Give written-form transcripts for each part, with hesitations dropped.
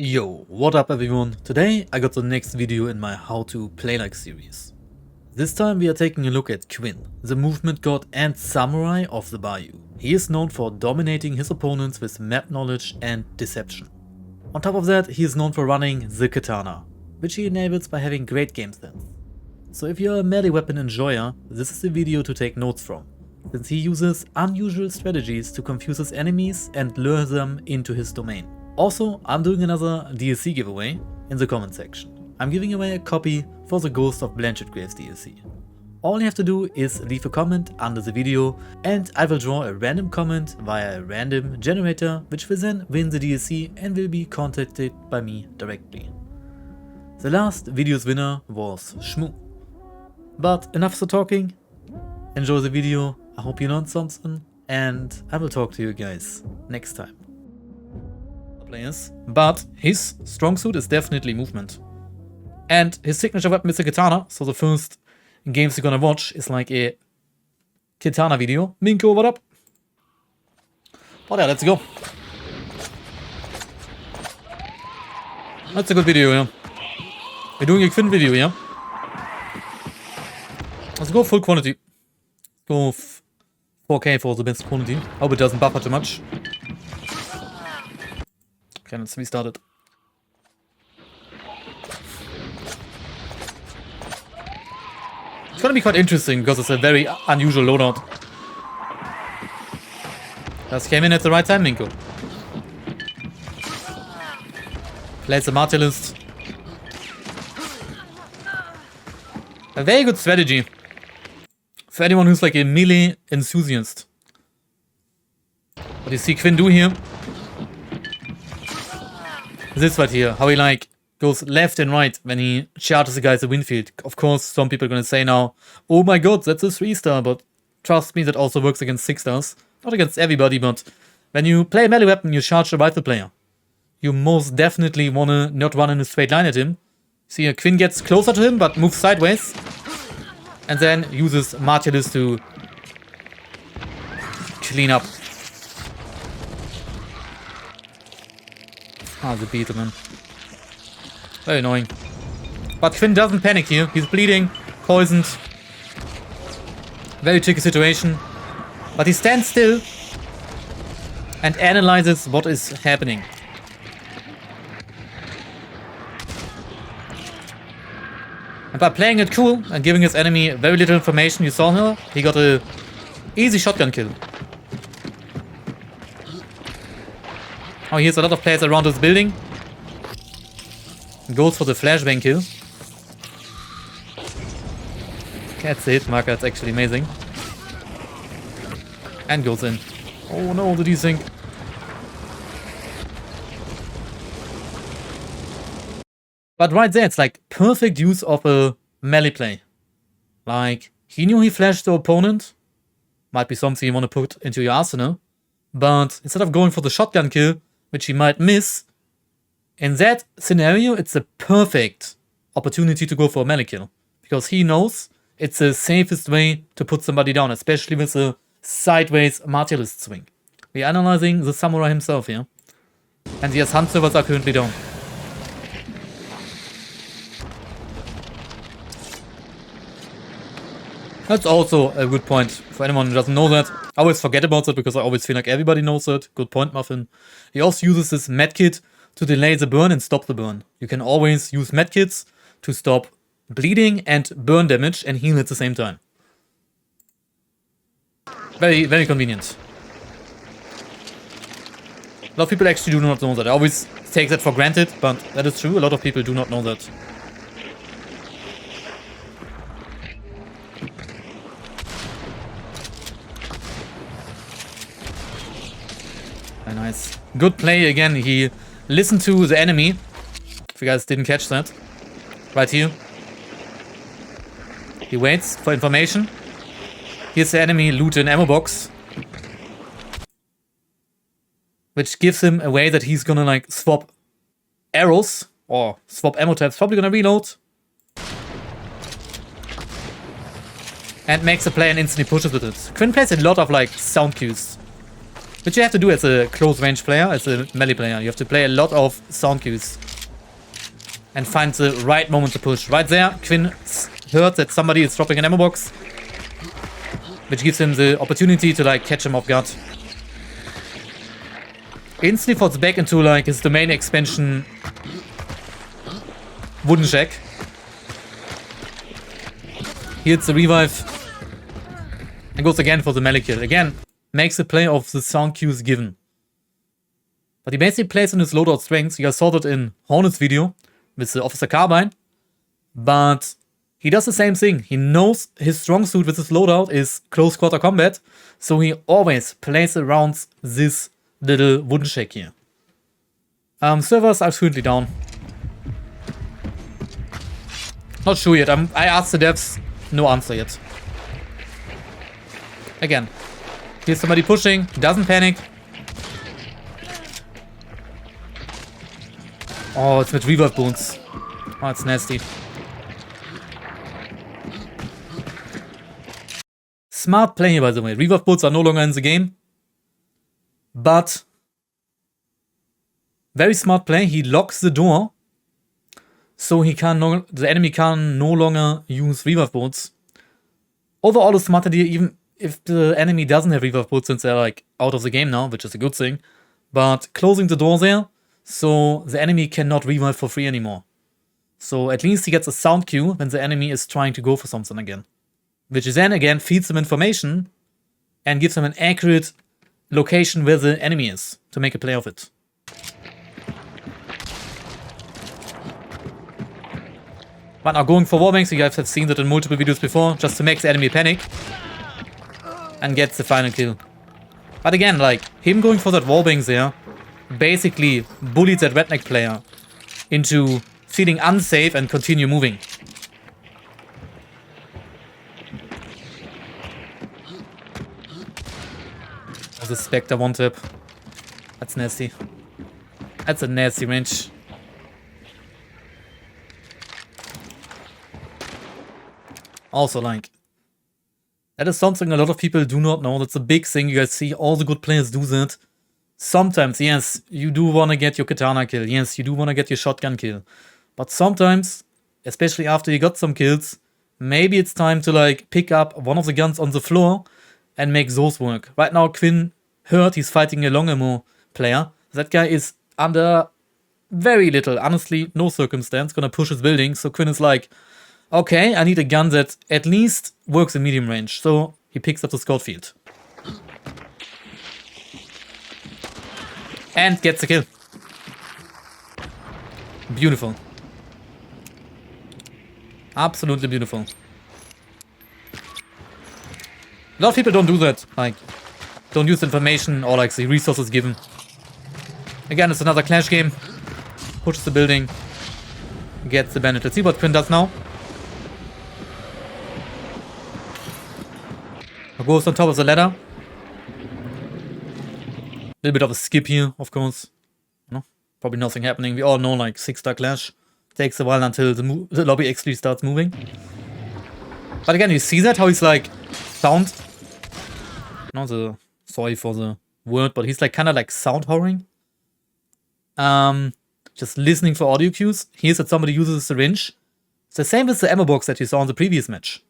Yo, what up everyone? Today I got the next video in my How to Play Like series. This time we are taking a look at Quin, the movement god and samurai of the Bayou. He is known for dominating his opponents with map knowledge and deception. On top of that, he is known for running the katana, which he enables by having great game sense. So if you're a melee weapon enjoyer, this is the video to take notes from, since he uses unusual strategies to confuse his enemies and lure them into his domain. Also, I'm doing another DLC giveaway in the comment section. I'm giving away a copy for the Ghost of Blanchard Graves DLC. All you have to do is leave a comment under the video and I will draw a random comment via a random generator, which will then win the DLC and will be contacted by me directly. The last video's winner was Shmoo. But enough of talking, enjoy the video, I hope you learned something, and I will talk to you guys next time. Players, but his strong suit is definitely movement. And his signature weapon is a katana, so the first games you're gonna watch is like a katana video. Minko, what up? But yeah, let's go. That's a good video, yeah. We're doing a Quin video, yeah. Let's go full quantity. Go 4K for the best quantity. Hope it doesn't buffer too much. Okay, let's restart it. It's gonna be quite interesting because it's a very unusual loadout. Just came in at the right time, Minko. Plays the Martyrist. A very good strategy for anyone who's like a melee enthusiast. What you see Quin do here? This right here, how he like goes left and right when he charges the guys at Winfield. Of course, some people are gonna say now, oh my god, that's a 3-star, but trust me, that also works against 6 stars. Not against everybody, but when you play a melee weapon, you charge the rifle player. You most definitely wanna not run in a straight line at him. See here, Quin gets closer to him, but moves sideways. And then uses Martyrist to clean up. Ah, the beetle, man. Very annoying. But Quin doesn't panic here. He's bleeding, poisoned. Very tricky situation. But he stands still and analyzes what is happening. And by playing it cool and giving his enemy very little information, you saw here, he got a easy shotgun kill. Oh, here's a lot of players around this building. Goes for the flashbang kill. That's the hit marker, it's actually amazing. And goes in. Oh no, the desync. But right there, it's like perfect use of a melee play. Like, he knew he flashed the opponent. Might be something you want to put into your arsenal. But instead of going for the shotgun kill, which he might miss, in that scenario, it's a perfect opportunity to go for a melee kill. Because he knows it's the safest way to put somebody down, especially with a sideways Martyrist swing. We're analyzing the samurai himself here. And the Hunt servers are currently down. That's also a good point for anyone who doesn't know that. I always forget about that because I always feel like everybody knows it. Good point, Muffin. He also uses this medkit to delay the burn and stop the burn. You can always use medkits to stop bleeding and burn damage and heal at the same time. Very, very convenient. A lot of people actually do not know that. I always take that for granted, but that is true. A lot of people do not know that. Very nice. Good play again. He listened to the enemy. If you guys didn't catch that. Right here. He waits for information. Here's the enemy loot an ammo box. Which gives him a way that he's gonna like swap arrows. Or swap ammo types. Probably gonna reload. And makes a play and instantly pushes with it. Quin plays a lot of like sound cues. Which you have to do as a close range player, as a melee player. You have to play a lot of sound cues. And find the right moment to push. Right there, Quin heard that somebody is dropping an ammo box. Which gives him the opportunity to like catch him off guard. Instantly falls back into like his domain expansion wooden shack. He hits the revive. And goes again for the melee kill. Again, makes a play of the sound cues given. But he basically plays in his loadout strengths. You guys saw that in Hornet's video with the Officer Carbine. But he does the same thing. He knows his strong suit with his loadout is close quarter combat. So he always plays around this little wooden shack here. Servers are currently down. Not sure yet. I asked the devs. No answer yet. Again. Here's somebody pushing. Doesn't panic. Oh, it's with revive boons. Oh, it's nasty. Smart play here, by the way. Revive boons are no longer in the game. But very smart play. He locks the door. So he can the enemy can no longer use revive boons. Overall, a smart idea, even if the enemy doesn't have revive boons since they're like out of the game now, which is a good thing. But closing the door there, so the enemy cannot revive for free anymore. So at least he gets a sound cue when the enemy is trying to go for something again. Which then again feeds him information and gives him an accurate location where the enemy is to make a play of it. But now going for warbanks, you guys have seen that in multiple videos before, just to make the enemy panic. And get the final kill. But again, like, him going for that wallbangs there basically bullied that redneck player into feeling unsafe and continue moving. Oh, the Spectre one tap. That's nasty. That's a nasty range. Also, like, that is something a lot of people do not know. That's a big thing. You guys see all the good players do that. Sometimes, yes, you do want to get your katana kill. Yes, you do want to get your shotgun kill. But sometimes, especially after you got some kills, maybe it's time to like pick up one of the guns on the floor and make those work. Right now, Quin heard he's fighting a long ammo player. That guy is under very little, honestly, no circumstance, gonna push his building. So Quin is like, okay, I need a gun that at least works in medium range. So he picks up the scout field. And gets the kill. Beautiful. Absolutely beautiful. A lot of people don't do that. Like, don't use information or like the resources given. Again, it's another clash game. Pushes the building. Gets the bandit. Let's see what Quin does now. Goes on top of the ladder. A little bit of a skip here, of course. No, probably nothing happening. We all know, like, 6-star clash. Takes a while until the lobby actually starts moving. But again, you see that? How he's like, sound. Sorry for the word, but he's like kind of like sound whoring. Just listening for audio cues. Hears that somebody uses a syringe. It's the same as the ammo box that you saw in the previous match.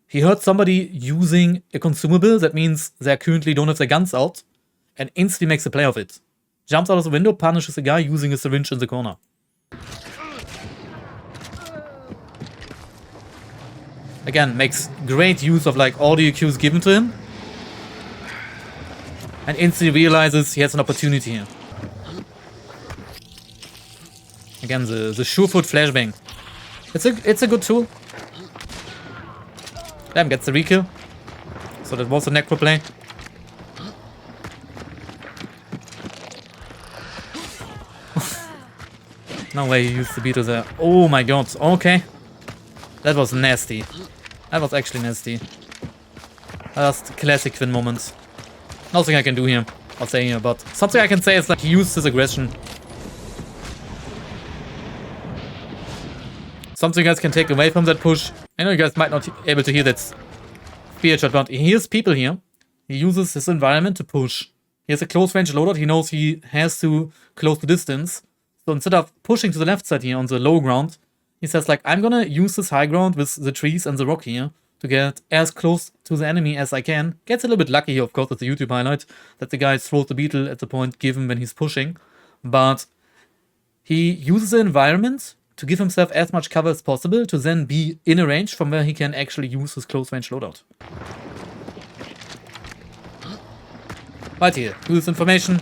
He heard somebody using a consumable, that means they currently don't have their guns out, and instantly makes a play of it. Jumps out of the window, punishes a guy using a syringe in the corner. Again, makes great use of like audio cues given to him. And instantly realizes he has an opportunity here. Again, the Surefoot flashbang. It's a good tool. Damn, gets the re-kill. So that was a necro play. No way he used the beater there. Oh my god, okay. That was nasty. That was actually nasty. That's classic Quin moments. Nothing I can do here, or say here, but something I can say is like he used his aggression. Something you guys can take away from that push. I know you guys might not be able to hear that spear shot, but he hears people here. He uses his environment to push. He has a close range loadout. He knows he has to close the distance. So instead of pushing to the left side here on the low ground, he says like, I'm gonna use this high ground with the trees and the rock here to get as close to the enemy as I can. Gets a little bit lucky here, of course, that's a YouTube highlight, that the guy throws the beetle at the point given when he's pushing. But he uses the environment to give himself as much cover as possible to then be in a range from where he can actually use his close range loadout. Right here, uses information,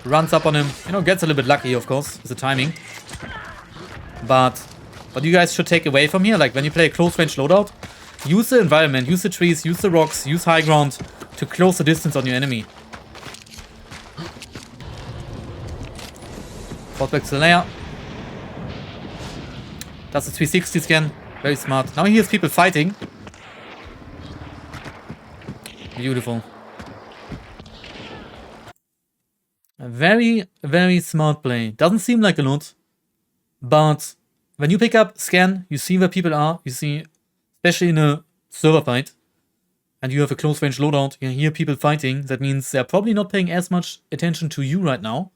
runs up on him, you know, gets a little bit lucky, of course, with the timing. But what you guys should take away from here, like when you play a close range loadout, use the environment, use the trees, use the rocks, use high ground to close the distance on your enemy. Fall back to the layer. Does the 360 scan. Very smart. Now he hears people fighting. Beautiful. A very, very smart play. Doesn't seem like a lot. But when you pick up scan, you see where people are. You see, especially in a server fight, and you have a close range loadout, you hear people fighting. That means they're probably not paying as much attention to you right now.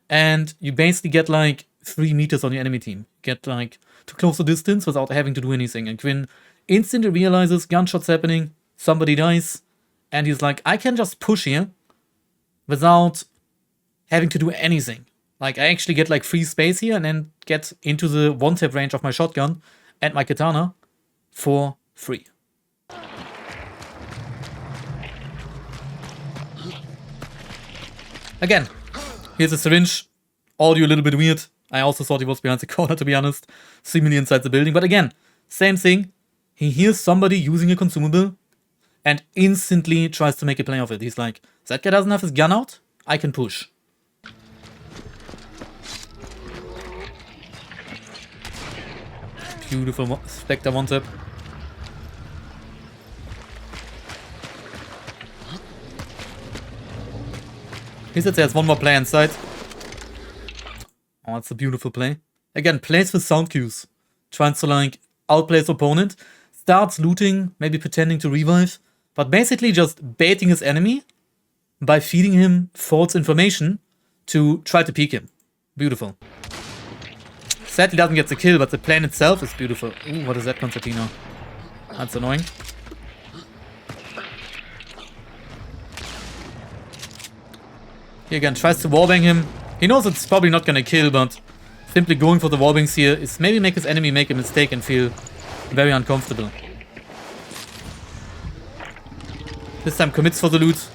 And you basically get like 3 meters on your enemy team. Get like to close the distance without having to do anything. And Quin instantly realizes gunshots happening, somebody dies, and he's like, I can just push here without having to do anything. Like, I actually get like free space here and then get into the one-tap range of my shotgun and my katana for free. Again, here's a syringe. Audio a little bit weird. I also thought he was behind the corner, to be honest. Seemingly inside the building. But again, same thing. He hears somebody using a consumable and instantly tries to make a play of it. He's like, that guy doesn't have his gun out? I can push. Beautiful Spectre one tap. He said there's one more play inside. Oh, it's a beautiful play. Again, plays with sound cues. Tries to like outplay his opponent. Starts looting, maybe pretending to revive. But basically just baiting his enemy by feeding him false information to try to peek him. Beautiful. Sadly doesn't get the kill, but the plan itself is beautiful. Ooh, what is that, Concertina? That's annoying. He again tries to wallbang him. He knows it's probably not gonna kill, but simply going for the wallbangs here is maybe make his enemy make a mistake and feel very uncomfortable. This time commits for the loot.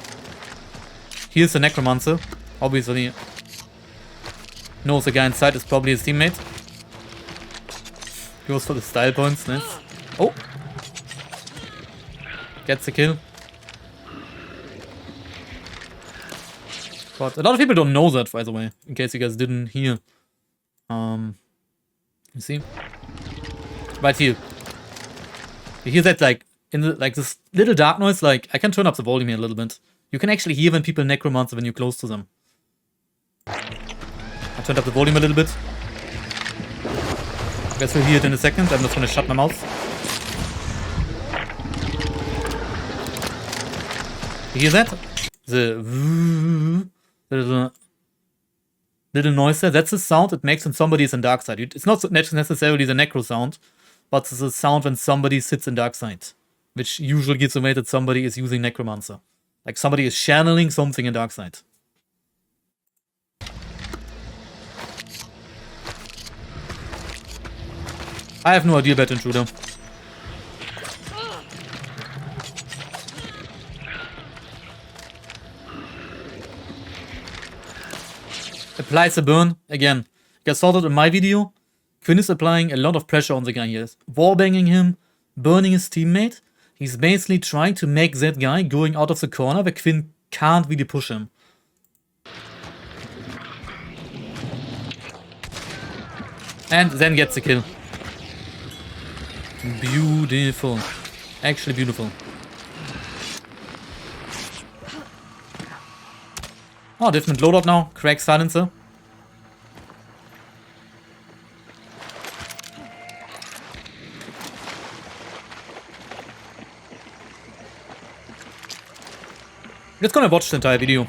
Here's the Necromancer. Obviously knows the guy inside is probably his teammate. Goes for the style points, nice. Oh! Gets the kill. But a lot of people don't know that, by the way, in case you guys didn't hear. You see? Right here. You hear that like in the like this little dark noise, like I can turn up the volume here a little bit. You can actually hear when people necromancer when you're close to them. I turned up the volume a little bit. I guess we'll hear it in a second. I'm just gonna shut my mouth. You hear that? The little noise there. That's the sound it makes when somebody is in dark side. It's not necessarily the necro sound, but it's the sound when somebody sits in dark side, which usually gives away that somebody is using necromancer. Like somebody is channeling something in dark side. I have no idea about intruder. Applies a burn. Again, you guys saw that in my video. Quin is applying a lot of pressure on the guy here. Wallbanging him, burning his teammate. He's basically trying to make that guy going out of the corner where Quin can't really push him. And then gets the kill. Beautiful. Actually beautiful. Oh, different loadout now. Crack silencer. Just gonna watch the entire video.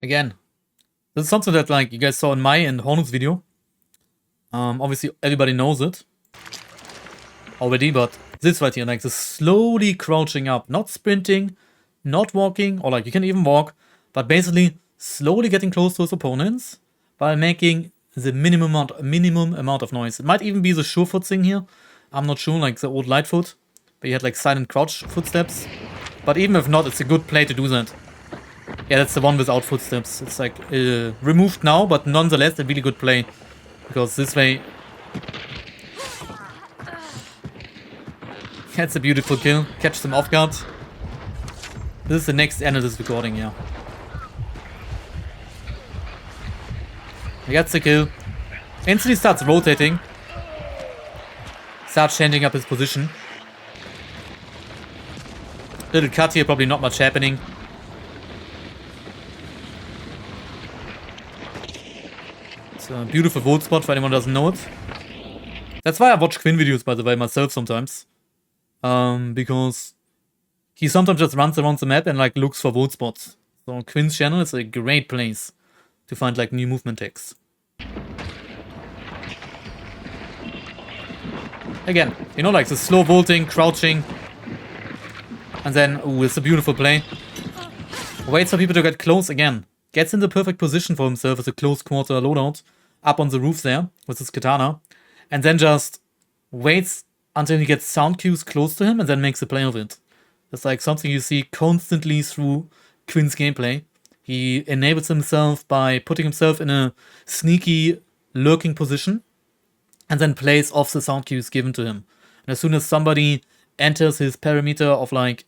Again, this is something that like you guys saw in my and Hornet's video. Obviously everybody knows it already, but this right here, like the slowly crouching up, not sprinting, not walking, or like you can even walk, but basically slowly getting close to his opponents by making the minimum amount of noise. It might even be the Surefoot thing here. I'm not sure, like the old Lightfoot, but you had like silent crouch footsteps. But even if not, it's a good play to do that. Yeah, that's the one without footsteps. It's like removed now, but nonetheless a really good play. Because this way... That's a beautiful kill. Catch them off guard. This is the next end of this recording, yeah. He gets the kill. Instantly starts rotating. Starts changing up his position. Little cut here, probably not much happening. It's a beautiful vote spot for anyone who doesn't know it. That's why I watch Quin videos, by the way, myself sometimes. Because he sometimes just runs around the map and like looks for vote spots. So Quin's channel is a great place to find like new movement text. Again, you know, like the slow vaulting, crouching. And then, ooh, it's a beautiful play. Waits for people to get close again. Gets in the perfect position for himself as a close quarter loadout. Up on the roof there with his katana. And then just waits until he gets sound cues close to him and then makes a play of it. That's like something you see constantly through Quin's gameplay. He enables himself by putting himself in a sneaky, lurking position. And then plays off the sound cues given to him. And as soon as somebody enters his perimeter of like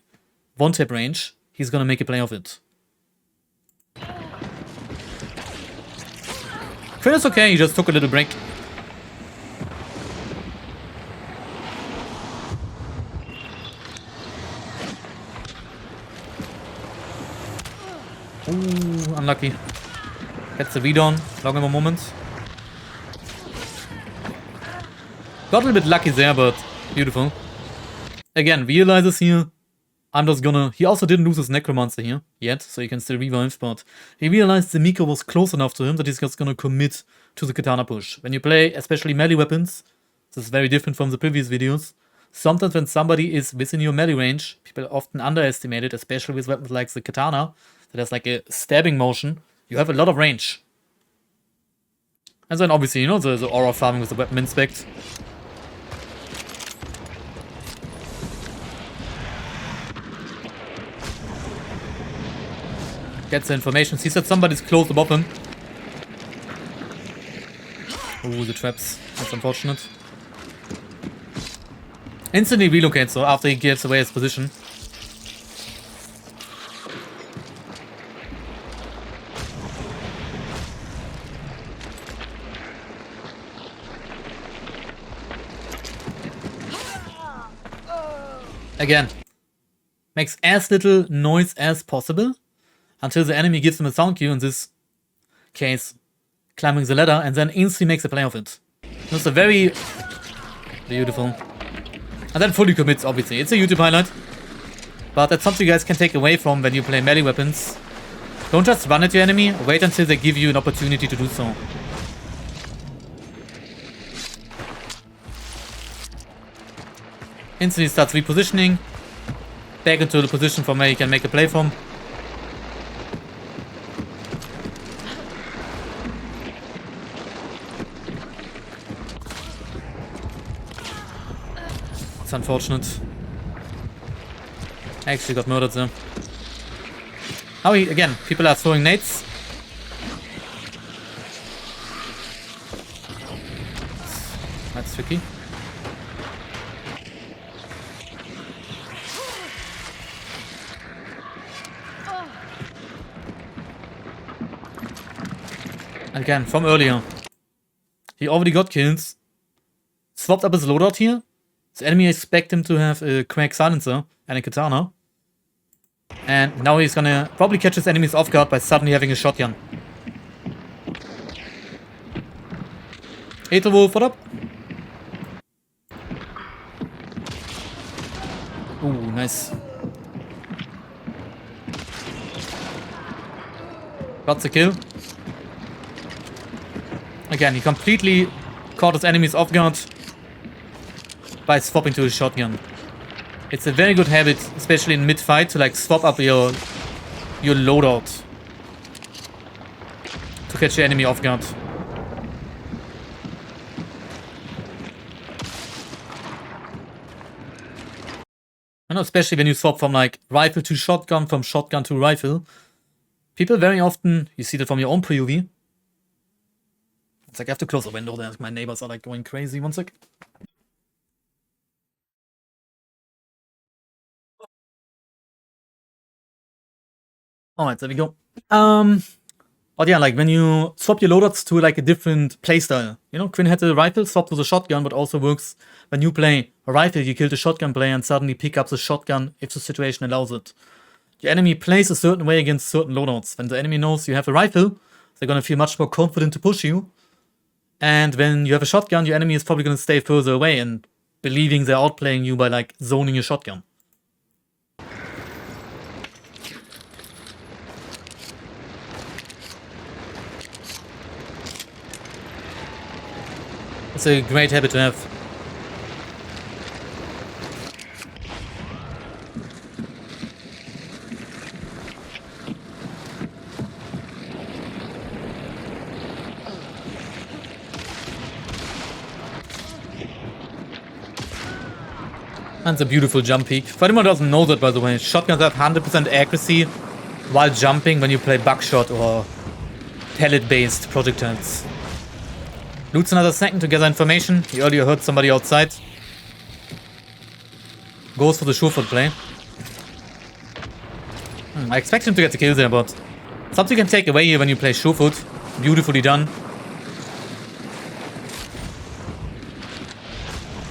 one-tap range, he's gonna make a play of it. Quin is okay, he just took a little break. Ooh, unlucky. Gets the read on, long of a moment. Got a little bit lucky there, but beautiful. Again, realizes here, I'm just gonna... He also didn't lose his Necromancer here yet, so he can still revive, but he realized the Miko was close enough to him that he's just gonna commit to the katana push. When you play especially melee weapons, this is very different from the previous videos. Sometimes when somebody is within your melee range, people often underestimate it, especially with weapons like the katana, that has like a stabbing motion. You have a lot of range. And then obviously, you know, the aura farming with the weapon inspect. Gets the information, sees that somebody's close above him. Ooh, the traps. That's unfortunate. Instantly relocates though after he gives away his position. Again, makes as little noise as possible until the enemy gives him a sound cue, in this case climbing the ladder, and then instantly makes a play of it. That's a very beautiful. And then fully commits, obviously. It's a YouTube highlight. But that's something you guys can take away from when you play melee weapons. Don't just run at your enemy, wait until they give you an opportunity to do so. Instantly starts repositioning. Back into the position from where you can make a play from. It's unfortunate. I actually got murdered there. How he, again, people are throwing nades. That's tricky. Again, from earlier. He already got kills. Swapped up his loadout here. The enemy expect him to have a Quake silencer and a katana. And now he's gonna probably catch his enemies off guard by suddenly having a shotgun. Wolf, what up? Nice. Got the kill. Again, he completely caught his enemies off guard by swapping to his shotgun. It's a very good habit, especially in mid-fight, to like swap up your loadout to catch your enemy off guard. I know, especially when you swap from like rifle to shotgun, from shotgun to rifle. People very often, you see that from your own POV. It's like I have to close the window there. My neighbors are like going crazy. One sec. Alright, there we go. But yeah, like when you swap your loadouts to like a different playstyle. You know, Quin had the rifle, swapped to the shotgun, but also works when you play a rifle, you kill the shotgun player and suddenly pick up the shotgun if the situation allows it. Your enemy plays a certain way against certain loadouts. When the enemy knows you have a rifle, they're gonna feel much more confident to push you. And when you have a shotgun, your enemy is probably gonna stay further away and believing they're outplaying you by like zoning your shotgun. It's a great habit to have. And a beautiful jump peek. For anyone who doesn't know that, by the way, shotguns have 100% accuracy while jumping when you play buckshot or pellet-based projectiles. Loots another second to gather information. He earlier heard somebody outside. Goes for the surefoot play. I expect him to get the kill there, but something you can take away here when you play surefoot. Beautifully done.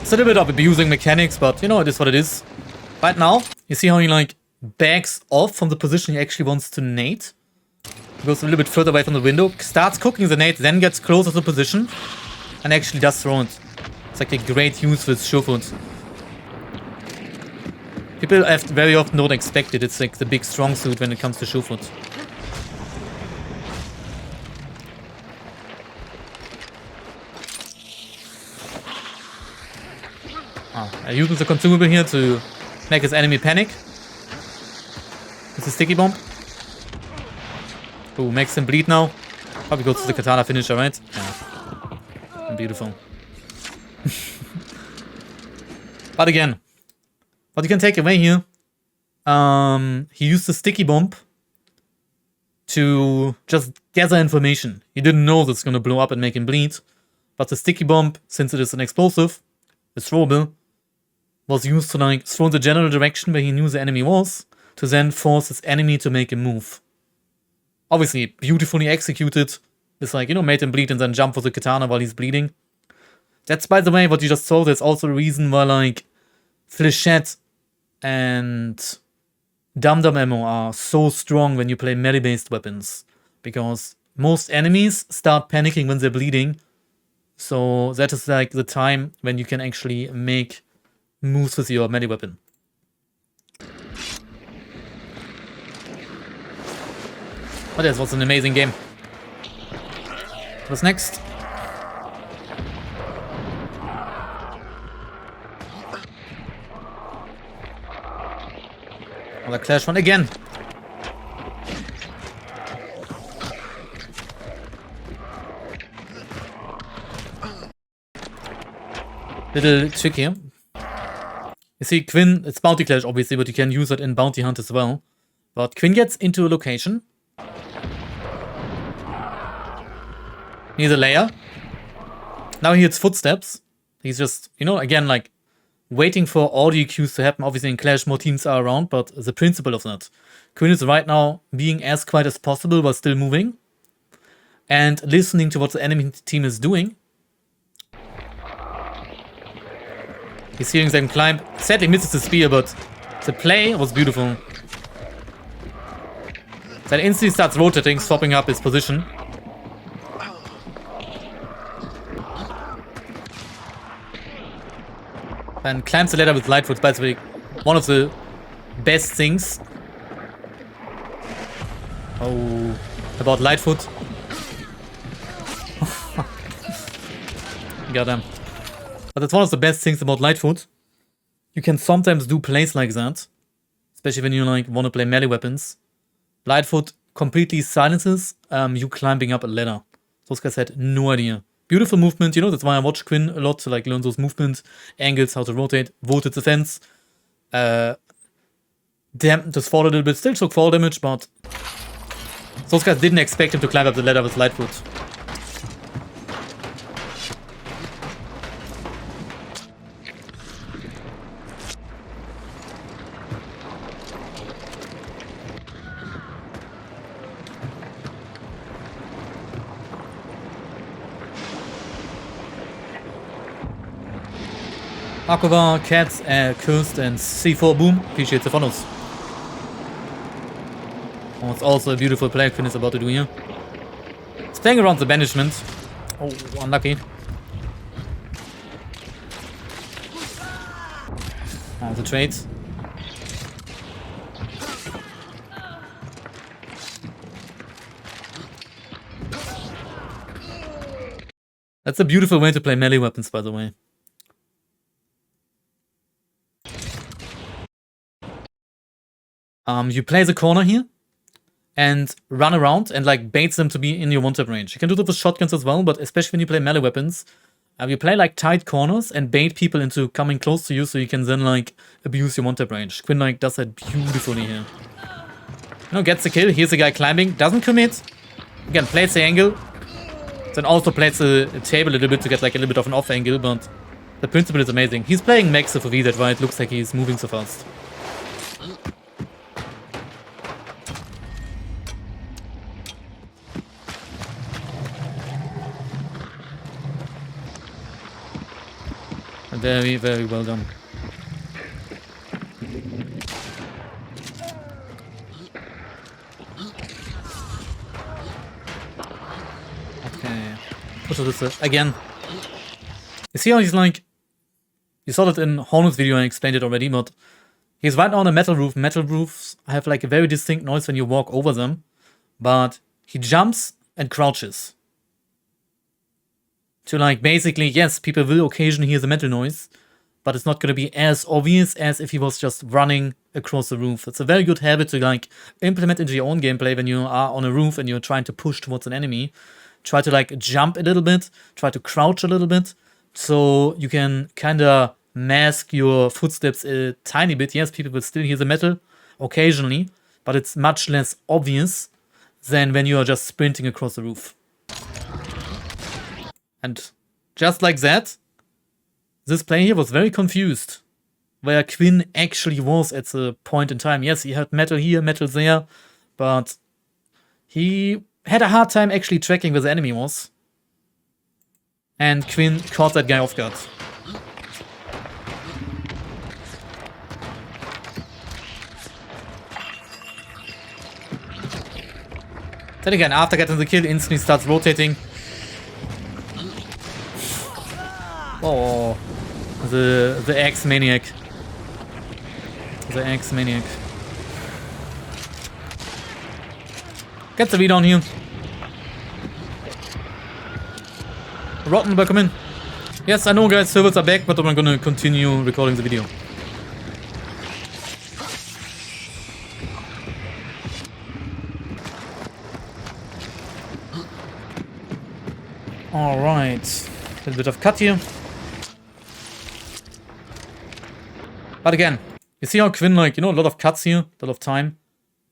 It's a little bit of abusing mechanics, but you know, it is what it is. Right now, you see how he like backs off from the position he actually wants to nade. Goes a little bit further away from the window, starts cooking the nade, then gets closer to the position, and actually does throw it. It's like a great use with surefoot. People very often don't expect it. It's like the big strong suit when it comes to surefoot. I use the consumable here to make his enemy panic. It's a sticky bomb. Ooh, makes him bleed now. Probably goes to the katana finisher, right? Yeah. Beautiful. But again, what you can take away here, he used the sticky bomb to just gather information. He didn't know that's gonna blow up and make him bleed. But the sticky bomb, since it is an explosive, it's throwable, was used to like throw in the general direction where he knew the enemy was, to then force his enemy to make a move. Obviously, beautifully executed. It's like, you know, made him bleed and then jump for the katana while he's bleeding. That's, by the way, what you just saw. That's also the reason why, like, Fléchette and Dum-Dum ammo are so strong when you play melee-based weapons. Because most enemies start panicking when they're bleeding. So that is, like, the time when you can actually make moves with your melee weapon. But this was an amazing game. What's next? Another clash one again. Little trick here. You see, Quin, it's bounty clash obviously, but you can use it in bounty hunt as well. But Quin gets into a location. Near the layer. Now he hears footsteps. He's just, you know, again, like, waiting for audio cues to happen. Obviously in Clash more teams are around, but the principle of that. Quin is right now being as quiet as possible while still moving. And listening to what the enemy team is doing. He's hearing them climb. Sadly misses the spear, but the play was beautiful. Then instantly starts rotating, swapping up his position. And climbs the ladder with light foot. By the way, one of the best things. Oh, about Lightfoot. Goddamn. But that's one of the best things about Lightfoot. You can sometimes do plays like that. Especially when you like want to play melee weapons. Lightfoot completely silences you climbing up a ladder. Those guys had no idea. Beautiful movement, you know, that's why I watch Quin a lot to like learn those movement angles, how to rotate, vaulted defense. Damn, just fall a little bit, still took fall damage, but those guys didn't expect him to climb up the ladder with Lightfoot. Aquava, Cats, Cursed, and C4 Boom. Appreciate the follows. Oh, it's also a beautiful play Quin is about to do here. It's playing around the banishment. Oh, unlucky. Oh, the trade. That's a beautiful way to play melee weapons, by the way. You play the corner here and run around and like bait them to be in your one-tap range. You can do that with shotguns as well, but especially when you play melee weapons, you play like tight corners and bait people into coming close to you so you can then like abuse your one-tap range. Quin like does that beautifully here. You know, gets the kill. Here's the guy climbing, doesn't commit. Again, plays the angle. Then also plays the table a little bit to get like a little bit of an off angle, but the principle is amazing. He's playing Max FOV, that's why it looks like he's moving so fast. Very, very well done. Okay. Push this again. You see how he's like... You saw that in Hornet's video, I explained it already, but... He's right now on a metal roof. Metal roofs have like a very distinct noise when you walk over them. But he jumps and crouches. To like, basically, yes, people will occasionally hear the metal noise, but it's not going to be as obvious as if he was just running across the roof. It's a very good habit to like implement into your own gameplay when you are on a roof and you're trying to push towards an enemy. Try to like jump a little bit, try to crouch a little bit, so you can kind of mask your footsteps a tiny bit. Yes, people will still hear the metal occasionally, but it's much less obvious than when you are just sprinting across the roof. And just like that, this player here was very confused where Quin actually was at the point in time. Yes, he had metal here, metal there, but he had a hard time actually tracking where the enemy was. And Quin caught that guy off guard. Then again, after getting the kill, instantly starts rotating. Oh, the axe maniac. The axe maniac. Get the V down here. Rotten, welcome in. Yes, I know guys, servers are back, but I'm gonna continue recording the video. Alright. A little bit of cut here. But again, you see how Quin, like, you know, a lot of cuts here, a lot of time.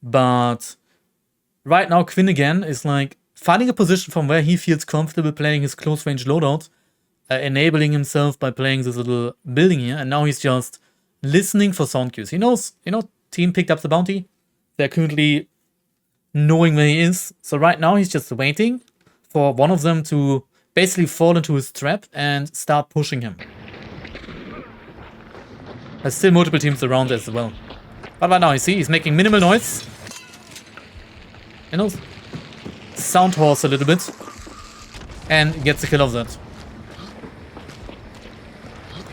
But right now, Quin again is like finding a position from where he feels comfortable playing his close range loadout, enabling himself by playing this little building here. And now he's just listening for sound cues. He knows, you know, team picked up the bounty. They're currently knowing where he is. So right now, he's just waiting for one of them to basically fall into his trap and start pushing him. There's still multiple teams around as well. But right now, you see, he's making minimal noise. You know, sound horse a little bit. And gets the kill of that.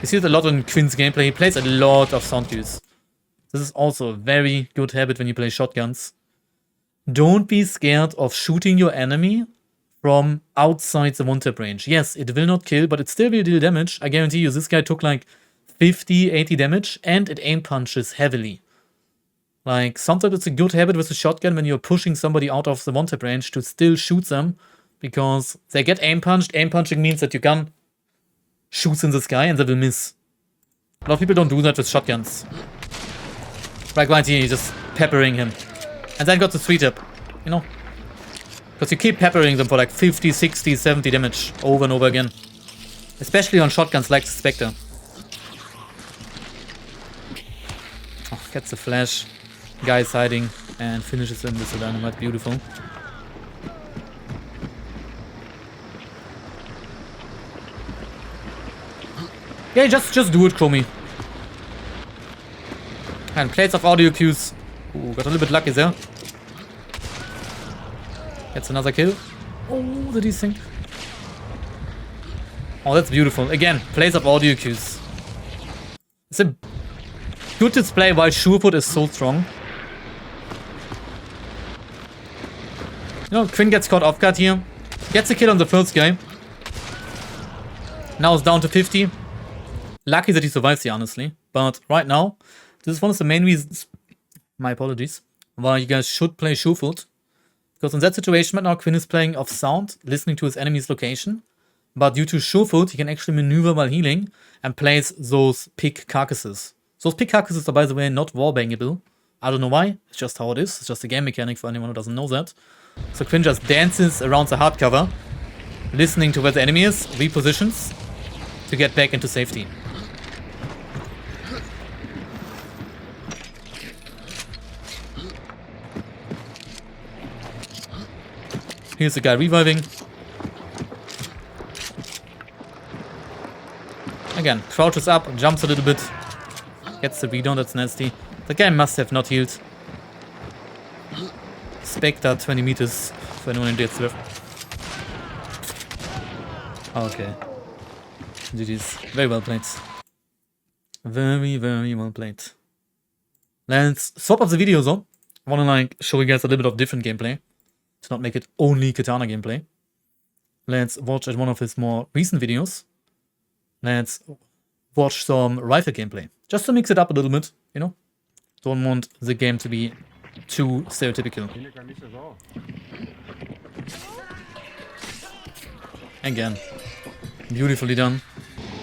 You see it a lot in Quin's gameplay. He plays a lot of sound cues. This is also a very good habit when you play shotguns. Don't be scared of shooting your enemy from outside the one-tap range. Yes, it will not kill, but it still will deal damage. I guarantee you, this guy took like 50, 80 damage, and it aim punches heavily. Like, sometimes it's a good habit with a shotgun when you're pushing somebody out of the one-tap range to still shoot them, because they get aim punched. Aim punching means that your gun shoots in the sky and they will miss. A lot of people don't do that with shotguns. Like right here, you're just peppering him. And then got the 3-tap, you know? Because you keep peppering them for like 50, 60, 70 damage over and over again. Especially on shotguns like the Spectre. Oh, gets the flash. Guy's hiding and finishes him with the dynamite. Beautiful. Yeah, just do it, Chromie. And plates of audio cues. Ooh, got a little bit lucky there. Gets another kill. Oh, the desync. Oh, that's beautiful. Again, plates of audio cues. It's a good display why Surefoot is so strong. You know, Quin gets caught off guard here. Gets a kill on the first guy. Now it's down to 50. Lucky that he survives here, honestly. But right now, this is one of the main reasons, my apologies, why you guys should play Surefoot. Because in that situation right now, Quin is playing off sound, listening to his enemy's location. But due to Surefoot, he can actually maneuver while healing and place those pig carcasses. Those pig carcasses are, by the way, not warbangable. I don't know why, it's just how it is. It's just a game mechanic for anyone who doesn't know that. So Quin just dances around the hardcover, listening to where the enemy is, repositions, to get back into safety. Here's the guy reviving. Again, crouches up, jumps a little bit. Gets the read on, that's nasty. The guy must have not healed. Spectre 20 meters for anyone in death's left. Okay. GG's. Very well played. Very, very well played. Let's swap up the video though. I wanna like show you guys a little bit of different gameplay. To not make it only katana gameplay. Let's watch at one of his more recent videos. Let's watch some rifle gameplay. Just to mix it up a little bit, you know? Don't want the game to be too stereotypical. Again. Beautifully done.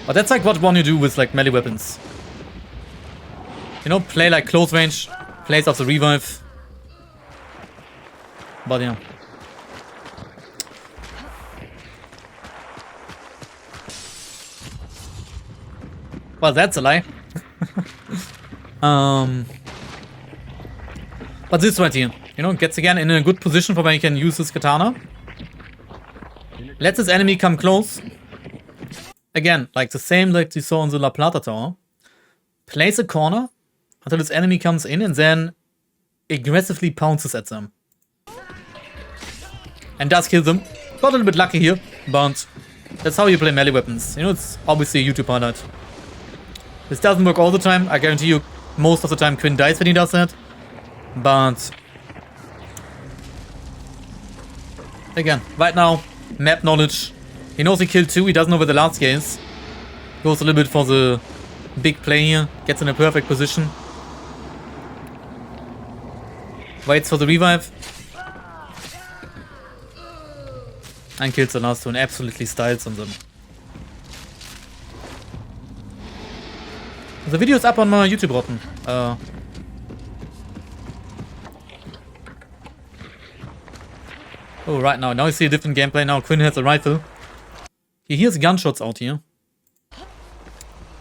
But that's like what one you do with like melee weapons. You know, play like close range, plays off the revive. But yeah. Well, that's a lie. But this right here, you know, gets again in a good position for when he can use his katana. Lets his enemy come close. Again, like the same like you saw in the La Plata tower. Plays a corner until his enemy comes in and then aggressively pounces at them. And does kill them. Got a little bit lucky here, but that's how you play melee weapons. You know, it's obviously a YouTube highlight. This doesn't work all the time. I guarantee you, most of the time Quin dies when he does that. But again, right now, map knowledge. He knows he killed 2. He doesn't know where the last guy is. Goes a little bit for the big play here. Gets in a perfect position. Waits for the revive. And kills the last one. Absolutely styles on them. The video is up on my YouTube button. Oh, right now. Now you see a different gameplay. Now Quin has a rifle. He hears gunshots out here.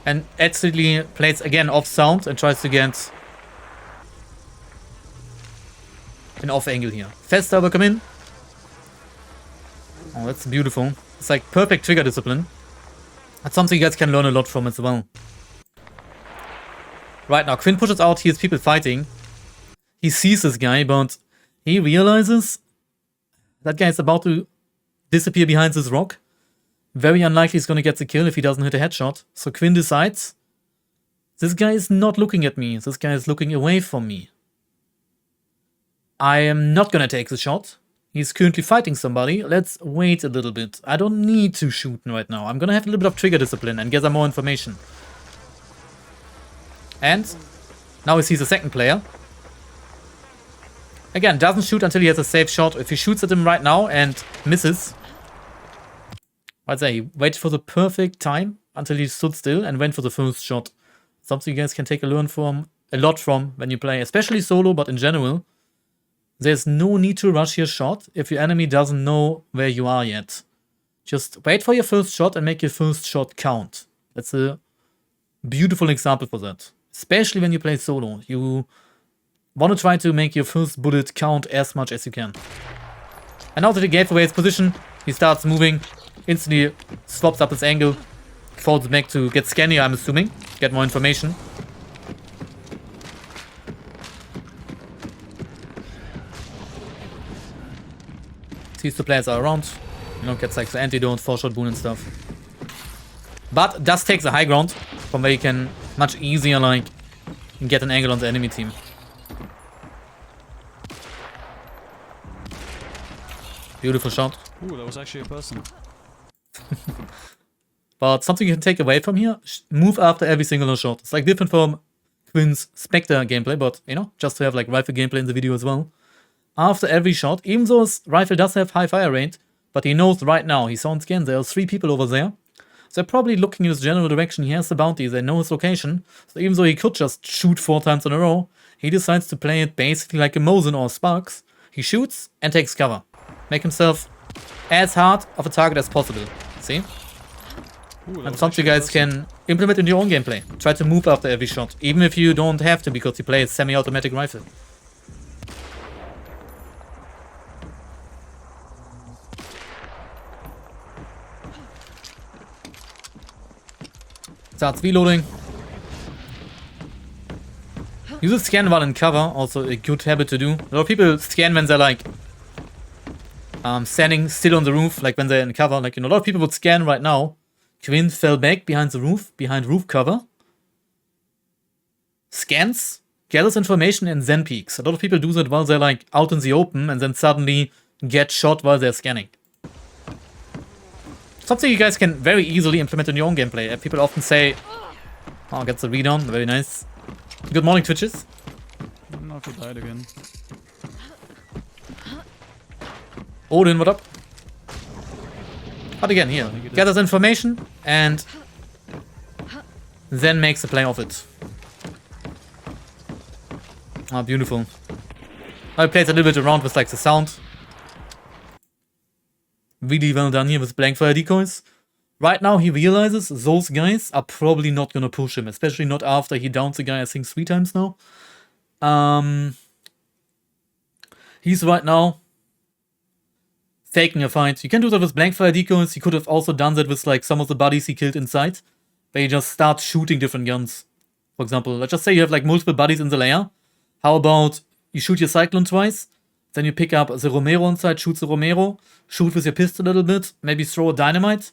And actually plays again off sound and tries to get an off angle here. Faster will come in. Oh, that's beautiful. It's like perfect trigger discipline. That's something you guys can learn a lot from as well. Right now, Quin pushes out, he hears people fighting. He sees this guy, but he realizes that guy is about to disappear behind this rock. Very unlikely he's gonna get the kill if he doesn't hit a headshot. So Quin decides This guy is not looking at me. This guy is looking away from me. I am not gonna take the shot. He's currently fighting somebody. Let's wait a little bit. I don't need to shoot right now. I'm gonna have a little bit of trigger discipline and gather more information. And now he sees a second player. Again, doesn't shoot until he has a safe shot. If he shoots at him right now and misses, I'd say he waited for the perfect time until he stood still and went for the first shot. Something you guys can take a lot from when you play, especially solo, but in general. There's no need to rush your shot if your enemy doesn't know where you are yet. Just wait for your first shot and make your first shot count. That's a beautiful example for that. Especially when you play solo. You want to try to make your first bullet count as much as you can. And now that he gave away his position, he starts moving, instantly swaps up his angle, falls back to get scannier, I'm assuming, get more information. These two players are around, you know, gets like the antidote, 4-shot boon and stuff. But does take the high ground, from where you can much easier like get an angle on the enemy team. Beautiful shot. Ooh, that was actually a person. But something you can take away from here, move after every single shot. It's like different from Quin's Spectre gameplay, but you know, just to have like rifle gameplay in the video as well. After every shot, even though his rifle does have high fire rate, but he knows right now, he saw on scan, there are 3 people over there. So they're probably looking in his general direction, he has the bounty, they know his location. So even though he could just shoot 4 times in a row, he decides to play it basically like a Mosin or Sparks. He shoots and takes cover. Make himself as hard of a target as possible. See? Ooh, and something you guys can implement in your own gameplay. Try to move after every shot, even if you don't have to because you play a semi-automatic rifle. Starts reloading. Use scan while in cover, also a good habit to do. A lot of people scan when they're like standing still on the roof, like when they're in cover. Like, you know, a lot of people would scan right now. Quin fell back behind the roof, behind roof cover. Scans, gathers information and then peeks. A lot of people do that while they're like out in the open and then suddenly get shot while they're scanning. Something you guys can very easily implement in your own gameplay. People often say, oh, gets a read on, very nice. Good morning, Twitches. No, he died again. Odin, what up? But again, here, gathers information and then makes a play of it. Ah, beautiful. I played a little bit around with like the sound. Really well done here with blank fire decoys. Right now he realizes those guys are probably not gonna push him, especially not after he downs the guy I think 3 times now. He's right now faking a fight. You can do that with blank fire decoys. He could have also done that with like some of the buddies he killed inside, where you just start shooting different guns. For example, let's just say you have like multiple buddies in the layer. How about you shoot your Cyclone twice, then you pick up the Romero inside, shoot the Romero, shoot with your pistol a little bit, maybe throw a dynamite.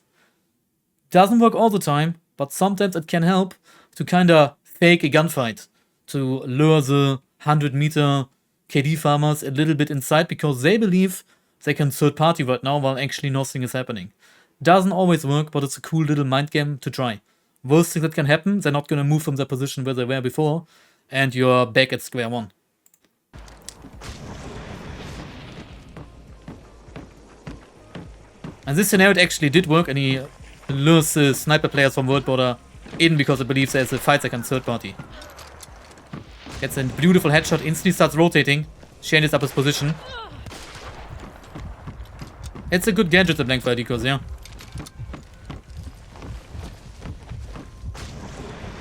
Doesn't work all the time, but sometimes it can help to kinda fake a gunfight, to lure the 100-meter KD farmers a little bit inside because they believe they can third party right now while actually nothing is happening. Doesn't always work, but it's a cool little mind game to try. Worst thing that can happen, they're not gonna move from their position where they were before, and you're back at square one. And this scenario actually did work, and he lures the sniper players from World Border in because it believes there's a fight second third party. Gets a beautiful headshot, instantly starts rotating, changes up his position. It's a good gadget, the blank fire decoys, yeah.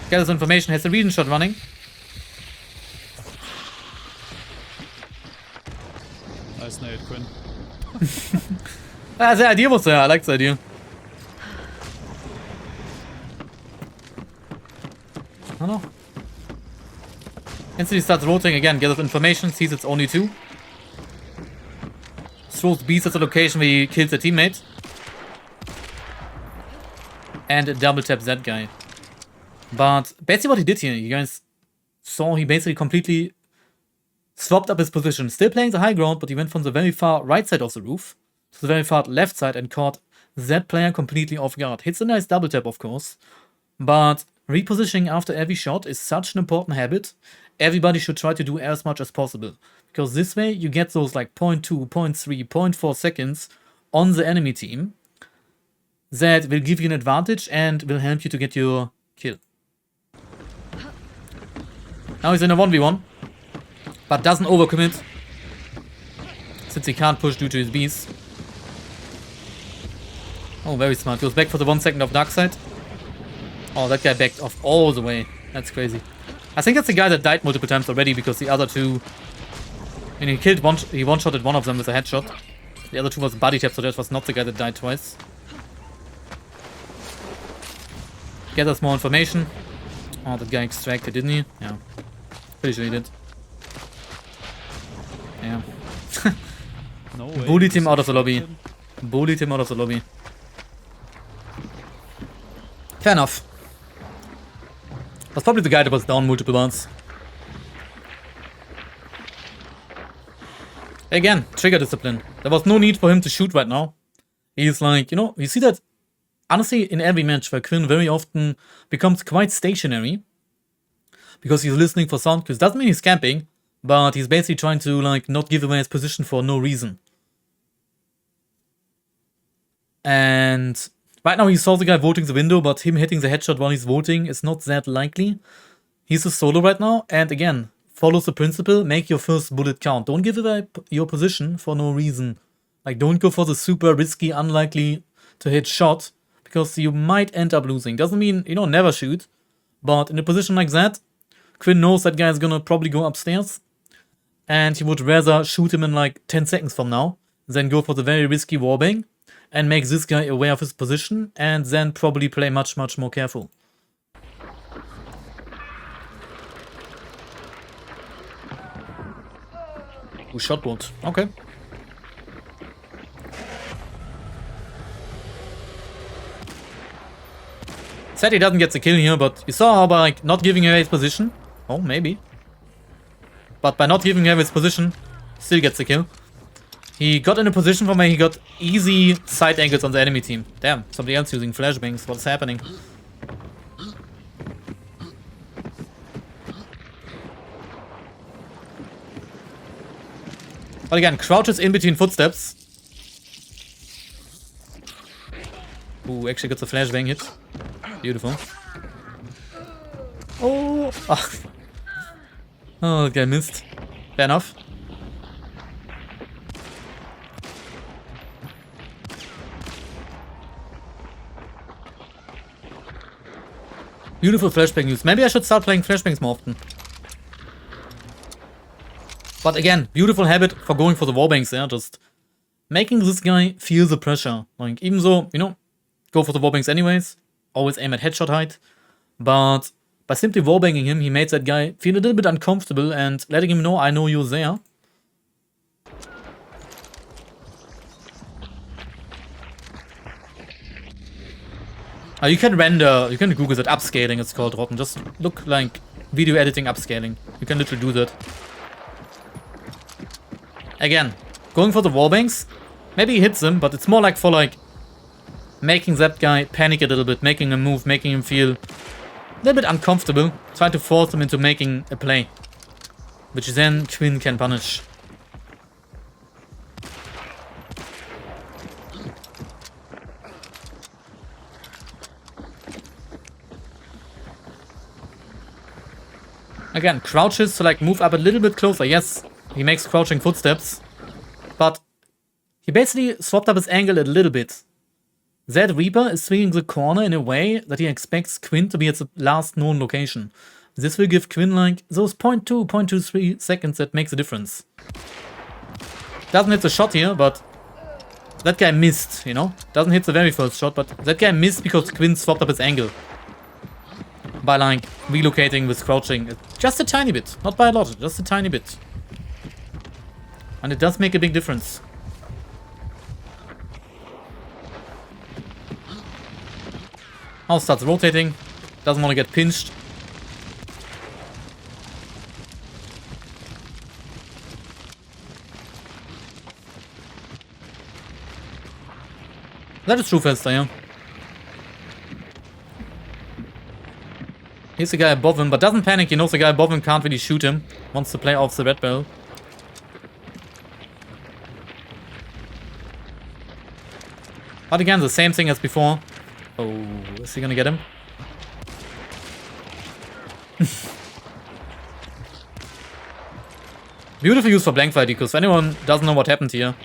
Gathers information, has a reason shot running. Nice nade, Quin. The idea was there, I like the idea. I don't know. Instantly starts rotating again, gathers information, sees it's only 2. Throws beasts at the location where he kills a teammate. And double taps that guy. But basically what he did here, you guys saw he basically completely swapped up his position. Still playing the high ground, but he went from the very far right side of the roof to the very far left side and caught that player completely off guard. Hits a nice double tap, of course, but repositioning after every shot is such an important habit. Everybody should try to do as much as possible, because this way you get those like 0.2, 0.3, 0.4 seconds on the enemy team that will give you an advantage and will help you to get your kill. Now he's in a 1v1, but doesn't overcommit, since he can't push due to his bees. Oh, very smart. Goes back for the 1 second of dark side. Oh, that guy backed off all the way. That's crazy. I think that's the guy that died multiple times already, because the other two... And he one-shotted one of them with a headshot. The other two was body tap, so that was not the guy that died twice. Gathers more information. Oh, that guy extracted, didn't he? Yeah. Pretty sure he did. Yeah. No way. Bullied him out of the lobby. Bullied him out of the lobby. Fair enough. Was probably the guy that was down multiple ones. Again, trigger discipline. There was no need for him to shoot right now. He's like, you know, you see that honestly in every match where Quin very often becomes quite stationary. Because he's listening for sound cues. Doesn't mean he's camping, but he's basically trying to like not give away his position for no reason. And right now he saw the guy voting the window, but him hitting the headshot while he's voting is not that likely. He's a solo right now, and again, follows the principle, make your first bullet count. Don't give away your position for no reason. Like, don't go for the super risky, unlikely to hit shot, because you might end up losing. Doesn't mean, you know, never shoot, but in a position like that, Quin knows that guy is gonna probably go upstairs, and he would rather shoot him in like 10 seconds from now than go for the very risky warbang and make this guy aware of his position and then probably play much, much more careful. Who shot what? Okay. Said he doesn't get the kill here, but you saw how by like not giving away his position. Oh, maybe. But by not giving away his position, still gets the kill. He got in a position from where he got easy side angles on the enemy team. Damn, somebody else using flashbangs. What's happening? But again, crouches in between footsteps. Ooh, actually got the flashbang hit. Beautiful. Oh! Oh, that guy missed. Fair enough. Beautiful flashbang use. Maybe I should start playing flashbangs more often. But again, beautiful habit for going for the warbangs there. Just making this guy feel the pressure. Like, even though, you know, go for the warbangs anyways. Always aim at headshot height. But by simply warbanging him, he made that guy feel a little bit uncomfortable and letting him know, I know you're there. You can render, you can Google that, upscaling it's called, Rotten. Just look like video editing upscaling. You can literally do that. Again, going for the warbangs, maybe he hits him, but it's more like for like making that guy panic a little bit, making him move, making him feel a little bit uncomfortable, trying to force him into making a play, which then Quin can punish. Again, crouches to like move up a little bit closer. Yes, he makes crouching footsteps, but he basically swapped up his angle a little bit. That Reaper is swinging the corner in a way that he expects Quin to be at the last known location. This will give Quin like those 0.2, 0.23 seconds that makes a difference. Doesn't hit the shot here, but that guy missed, you know? Doesn't hit the very first shot, but that guy missed because Quin swapped up his angle. By like relocating with crouching. Just a tiny bit. Not by a lot, just a tiny bit. And it does make a big difference. Now starts rotating. Doesn't want to get pinched. That is true, Fester, yeah. Here's the guy above him, but doesn't panic. He knows the guy above him can't really shoot him. Wants to play off the red bell. But again, the same thing as before. Oh, is he gonna get him? Beautiful use for blank fire decoy. If anyone doesn't know what happened here.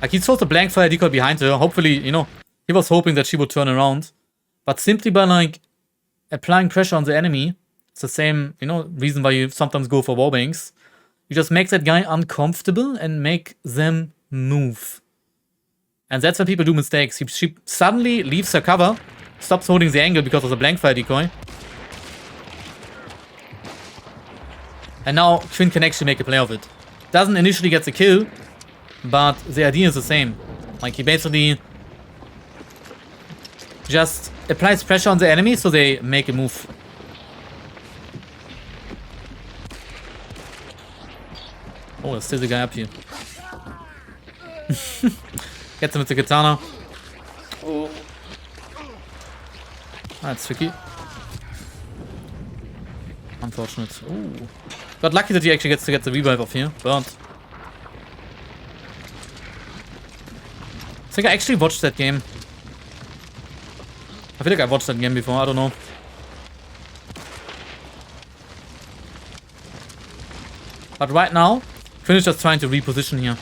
Like, he throws the blank fire decoy behind her. Hopefully, you know, he was hoping that she would turn around. But simply by, like, applying pressure on the enemy, it's the same, you know, reason why you sometimes go for warbanks. You just make that guy uncomfortable and make them move. And that's when people do mistakes. She suddenly leaves her cover, stops holding the angle because of the blank fire decoy. And now Quin can actually make a play of it. Doesn't initially get the kill, but the idea is the same. Like, he basically just applies pressure on the enemy so they make a move. Oh, there's still the guy up here. Gets him with the katana. Oh. That's tricky. Unfortunate. Ooh. Got lucky that he actually gets to get the revive off here. Burnt. I think I actually watched that game. I feel like I watched that game before, I don't know. But right now, Quin is just trying to reposition here.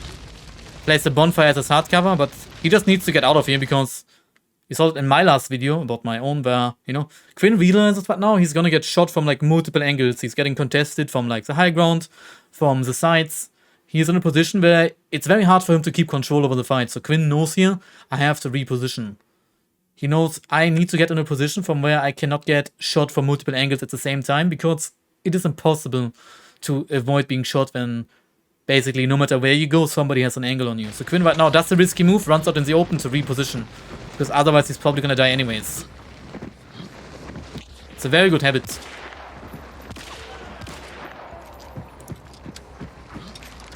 Place the bonfire as his hard cover, but he just needs to get out of here because you saw it in my last video about my own where, you know, Quin realizes that now he's gonna get shot from like multiple angles. He's getting contested from like the high ground, from the sides. He's in a position where it's very hard for him to keep control over the fight. So Quin knows here, I have to reposition. He knows I need to get in a position from where I cannot get shot from multiple angles at the same time because it is impossible to avoid being shot when basically no matter where you go, somebody has an angle on you. So Quin right now does the risky move, runs out in the open to reposition. Because otherwise he's probably gonna die anyways. It's a very good habit.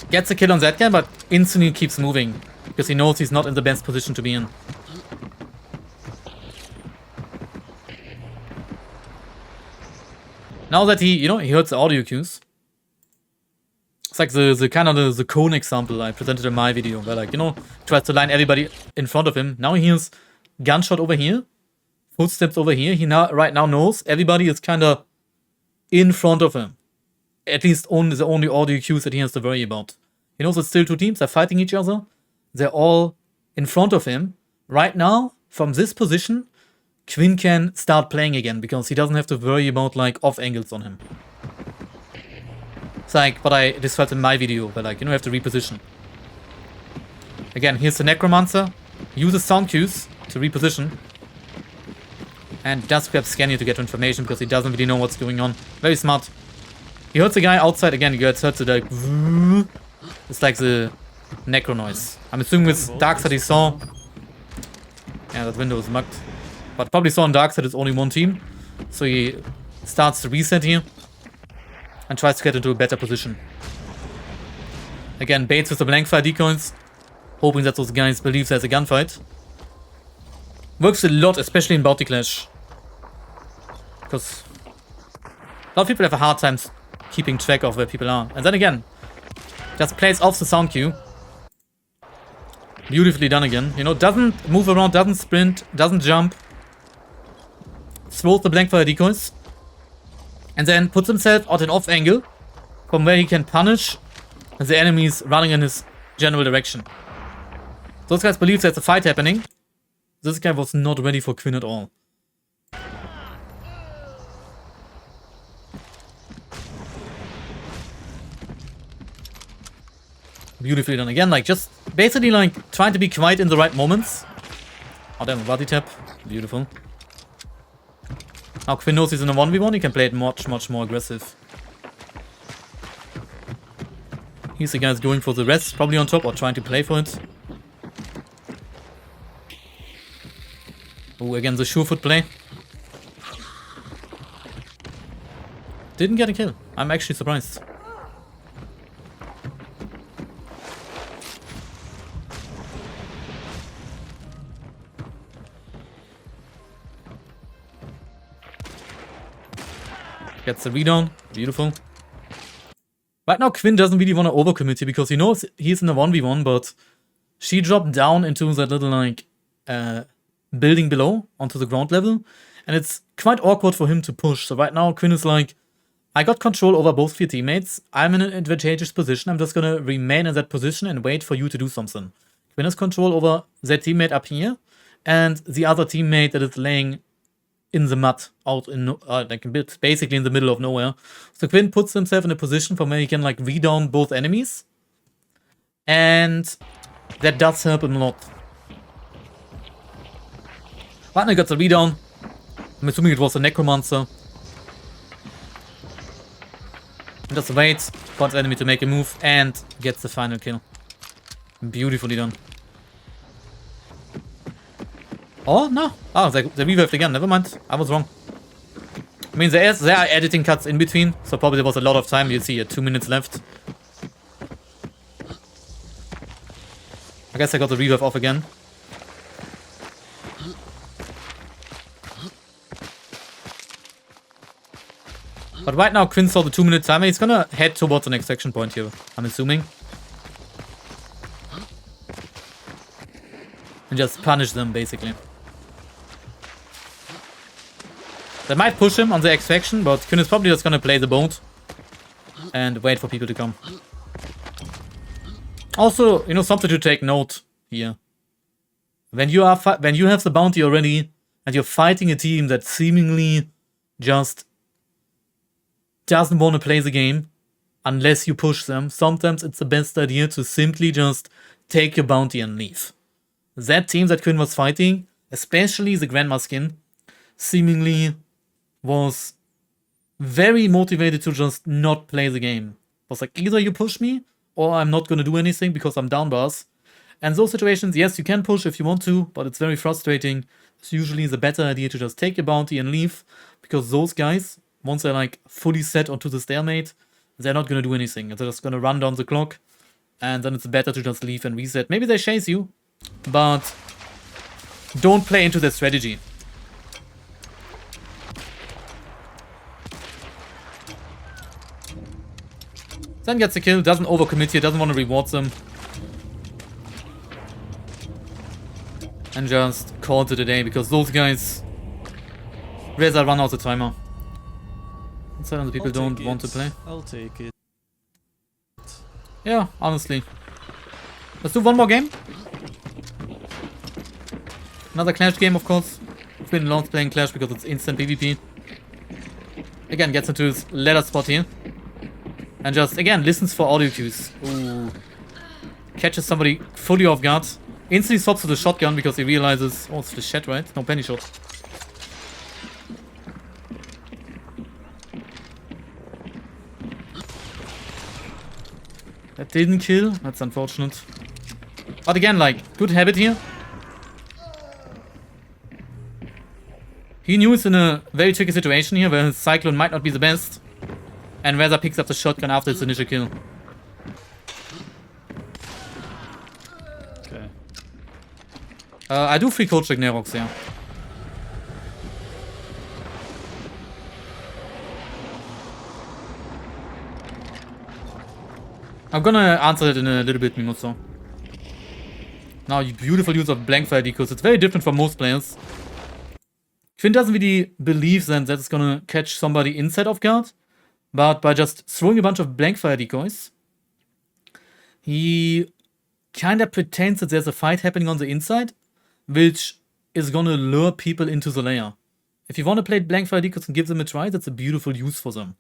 Gets a kill on that guy, but instantly keeps moving. Because he knows he's not in the best position to be in. Now that he, you know, he heard the audio cues. It's like the kind of the cone example I presented in my video, where, like, you know, tries to line everybody in front of him. Now he hears gunshot over here, footsteps over here. He now right now knows everybody is kind of in front of him. At least only the only audio cues that he has to worry about. He knows it's still two teams. They're fighting each other. They're all in front of him. Right now, from this position, Quin can start playing again because he doesn't have to worry about like off angles on him. It's like what I described in my video, where, like, you know, you have to reposition. Again, here's the Necromancer. Uses sound cues to reposition. And does grab Scanner to get information because he doesn't really know what's going on. Very smart. He heard the guy outside again. He gets heard to like... It's like the Necro noise. I'm assuming with Darkside he saw... Yeah, that window is mugged. But probably saw on Darkside it's only one team. So he starts to reset here. And tries to get into a better position. Again, baits with the blank fire decoys. Hoping that those guys believe there's a gunfight. Works a lot, especially in Bounty Clash. Because a lot of people have a hard time keeping track of where people are. And then again, just plays off the sound cue. Beautifully done again. You know, doesn't move around, doesn't sprint, doesn't jump. Throws the blank fire decoys. And then puts himself out an off angle from where he can punish the enemies running in his general direction. Those guys believe there's a fight happening. This guy was not ready for Quin at all. Beautifully done again, like just basically like trying to be quiet in the right moments. Oh damn, a body tap. Beautiful. Now Quin knows he's in a 1v1, he can play it much more aggressive. Here's the guys going for the rest, probably on top or trying to play for it. Oh, again the sure foot play. didn't get a kill. I'm actually surprised. Gets the read on. Beautiful. Right now, Quin doesn't really want to overcommit here because he knows he's in a 1v1, but she dropped down into that little, like, building below onto the ground level, and it's quite awkward for him to push. So right now, Quin is like, I got control over both of your teammates. I'm in an advantageous position. I'm just gonna remain in that position and wait for you to do something. Quin has control over their teammate up here, and the other teammate that is laying in the mud, out in like a bit, basically in the middle of nowhere. So Quin puts himself in a position from where he can like read-down both enemies, and that does help him a lot. Partner got the read-down. I'm assuming it was a necromancer. Just waits for the enemy to make a move and gets the final kill. Beautifully done. Oh, no. Oh, they revived again. Never mind. I was wrong. I mean, there are editing cuts in between, so probably there was a lot of time. You see 2 minutes left. I guess I got the revive off again. But right now, Quin saw the 2-minute timer. He's gonna head towards the next section point here, I'm assuming. And just punish them, basically. They might push him on the extraction, but Quin is probably just gonna play the boat and wait for people to come. Also, you know, something to take note here. When you have the bounty already and you're fighting a team that seemingly just doesn't want to play the game unless you push them, sometimes it's the best idea to simply just take your bounty and leave. That team that Quin was fighting, especially the Grandma skin, seemingly was very motivated to just not play the game. It was like, either you push me, or I'm not going to do anything because I'm down bars. And those situations, yes, you can push if you want to, but it's very frustrating. It's usually the better idea to just take your bounty and leave, because those guys, once they're like fully set onto the stalemate, they're not going to do anything. They're just going to run down the clock, and then it's better to just leave and reset. Maybe they chase you, but don't play into their strategy. Then gets a kill, doesn't overcommit here, doesn't want to reward them. And just calls it a day, because those guys rather run out the timer. And suddenly people don't want to play. I'll take it. Yeah, honestly. Let's do one more game. Another Clash game, of course. Quin loves playing Clash because it's instant PvP. Again, gets into his ladder spot here. And just, again, listens for audio cues. Ooh. Catches somebody fully off guard. Instantly swaps to the shotgun because he realizes... Oh, it's Flechette, right? No, penny shot. That didn't kill. That's unfortunate. But again, like, good habit here. He knew he's in a very tricky situation here where his Cyclone might not be the best. And rather picks up the shotgun after its initial kill. Okay. I do free code check Nerox, yeah. I'm gonna answer it in a little bit, Mimoso. Now, beautiful use of blank fire decoys. It's very different from most players. Quin doesn't really believe then that it's gonna catch somebody inside off guard. But by just throwing a bunch of blank fire decoys, he kinda pretends that there's a fight happening on the inside, which is gonna lure people into the lair. If you wanna play blank fire decoys and give them a try, that's a beautiful use for them.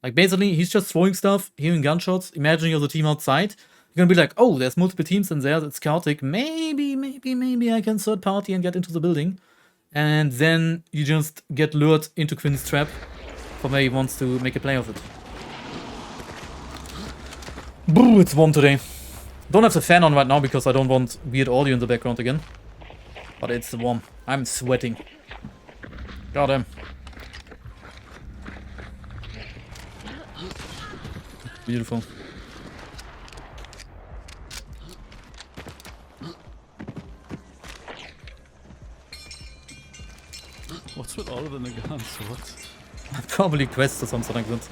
Like, basically, he's just throwing stuff, hearing gunshots, imagining you're the team outside. You're gonna be like, oh, there's multiple teams in there, it's chaotic. Maybe I can third party and get into the building. And then you just get lured into Quin's trap from where he wants to make a play of it. Boo, it's warm today. Don't have the fan on right now because I don't want weird audio in the background again. But it's warm. I'm sweating. Goddamn. Beautiful. What's with all of them again? What? Probably quests or something like that.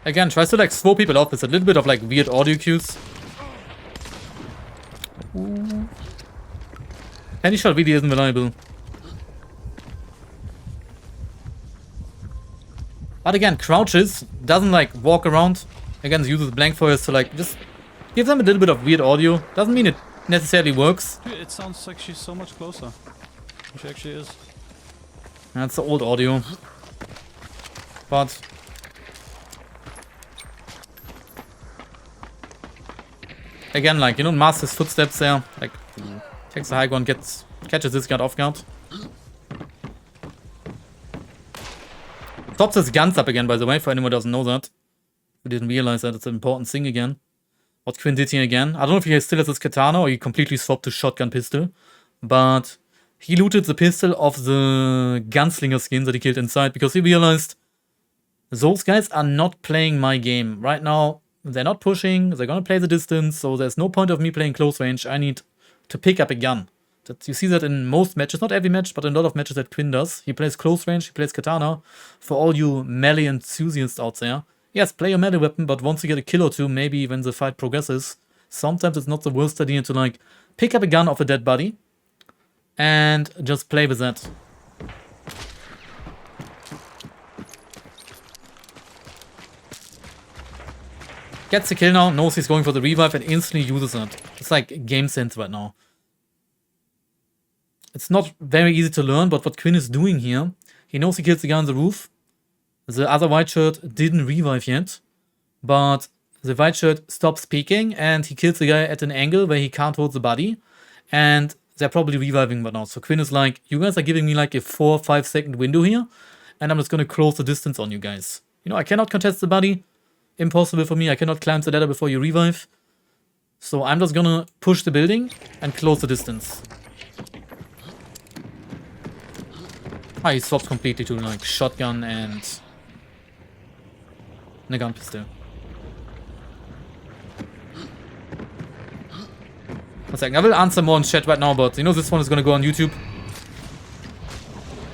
Again, tries to like throw people off with a little bit of like weird audio cues. Any shot really isn't reliable. But again, crouches, doesn't like walk around. Again, uses blank forest to like just give them a little bit of weird audio. Doesn't mean it necessarily works. Dude, it sounds like she's so much closer. She actually is. That's the old audio. But again, like, you know, Master's footsteps there. Like, takes the high ground, catches this guy off guard. Tops his guns up again, by the way, for anyone who doesn't know that. We didn't realize that it's an important thing again. What Quin did here again. I don't know if he still has his katana or he completely swapped to shotgun pistol. But he looted the pistol of the gunslinger skin that he killed inside because he realized those guys are not playing my game. Right now, they're not pushing, they're gonna play the distance, so there's no point of me playing close range. I need to pick up a gun. You see that in most matches, not every match, but in a lot of matches that Quin does. He plays close range, he plays katana. For all you melee enthusiasts out there, yes, play your melee weapon, but once you get a kill or two, maybe when the fight progresses, sometimes it's not the worst idea to like pick up a gun off a dead body and just play with that. Gets the kill now, knows he's going for the revive and instantly uses it. It's like game sense right now. It's not very easy to learn, but what Quin is doing here, he knows he kills the guy on the roof. The other white shirt didn't revive yet, but the white shirt stops peeking and he kills the guy at an angle where he can't hold the body. And they're probably reviving right now. So Quin is like, you guys are giving me like a 4 or 5 second window here, and I'm just gonna close the distance on you guys. You know, I cannot contest the body. Impossible for me. I cannot climb the ladder before you revive. So I'm just gonna push the building and close the distance. Ah, he swapped completely to like shotgun and a gun pistol. One second, I will answer more in chat right now, but you know this one is gonna go on YouTube.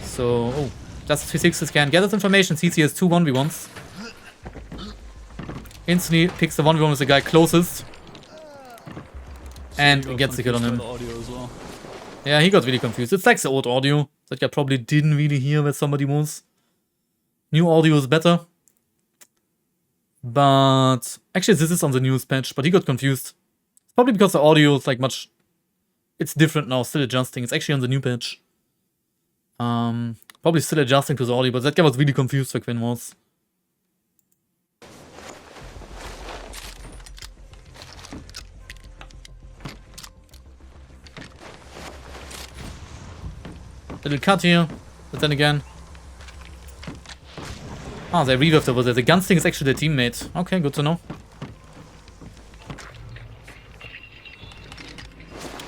So, oh, just 360 scan. Gathers information, sees he has 2 1v1s. Instantly picks the 1v1 with the guy closest. And gets the kill on him. Well. Yeah, he got really confused. It's like the old audio that guy probably didn't really hear where somebody was. New audio is better. But actually this is on the newest patch, but he got confused. It's probably because the audio is like much... It's different now, still adjusting. It's actually on the new patch. Probably still adjusting to the audio, but that guy was really confused where Quin was. Little cut here, but then again... Ah, they revived over there. The gunslinger is actually their teammate. Okay, good to know.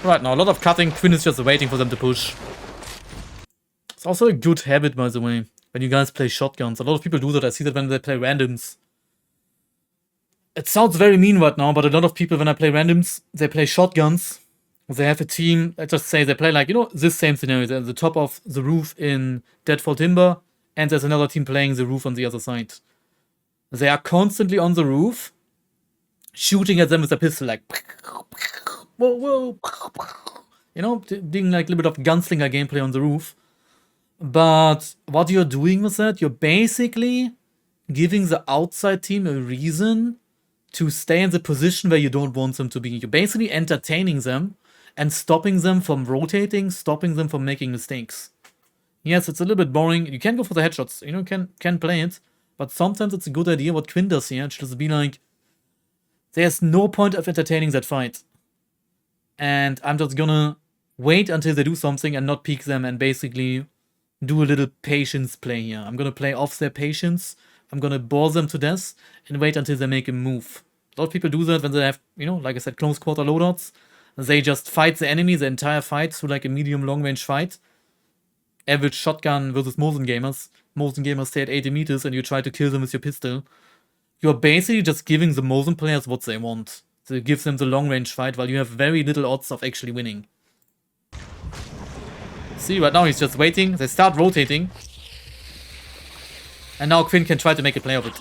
Right now, a lot of cutting. Quin is just waiting for them to push. It's also a good habit, by the way, when you guys play shotguns. A lot of people do that. I see that when they play randoms. It sounds very mean right now, but a lot of people, when I play randoms, they play shotguns. They have a team, let's just say they play like, you know, this same scenario. They're at the top of the roof in Deadfall Timber, and there's another team playing the roof on the other side. They are constantly on the roof, shooting at them with a pistol, like, whoa, whoa, you know, doing like a little bit of gunslinger gameplay on the roof. But what you're doing with that, you're basically giving the outside team a reason to stay in the position where you don't want them to be. You're basically entertaining them and stopping them from rotating, stopping them from making mistakes. Yes, it's a little bit boring. You can go for the headshots, you know, can play it. But sometimes it's a good idea what Quin does here. It's just be like, there's no point of entertaining that fight. And I'm just gonna wait until they do something and not peek them and basically do a little patience play here. I'm gonna play off their patience. I'm gonna bore them to death and wait until they make a move. A lot of people do that when they have, you know, like I said, close quarter loadouts. They just fight the enemy the entire fight through like a medium long range fight. average shotgun versus Mosin gamers. Mosin gamers stay at 80 meters and you try to kill them with your pistol. You're basically just giving the Mosin players what they want. So it gives them the long range fight while you have very little odds of actually winning. See, right now he's just waiting. They start rotating. And now Quin can try to make a play of it.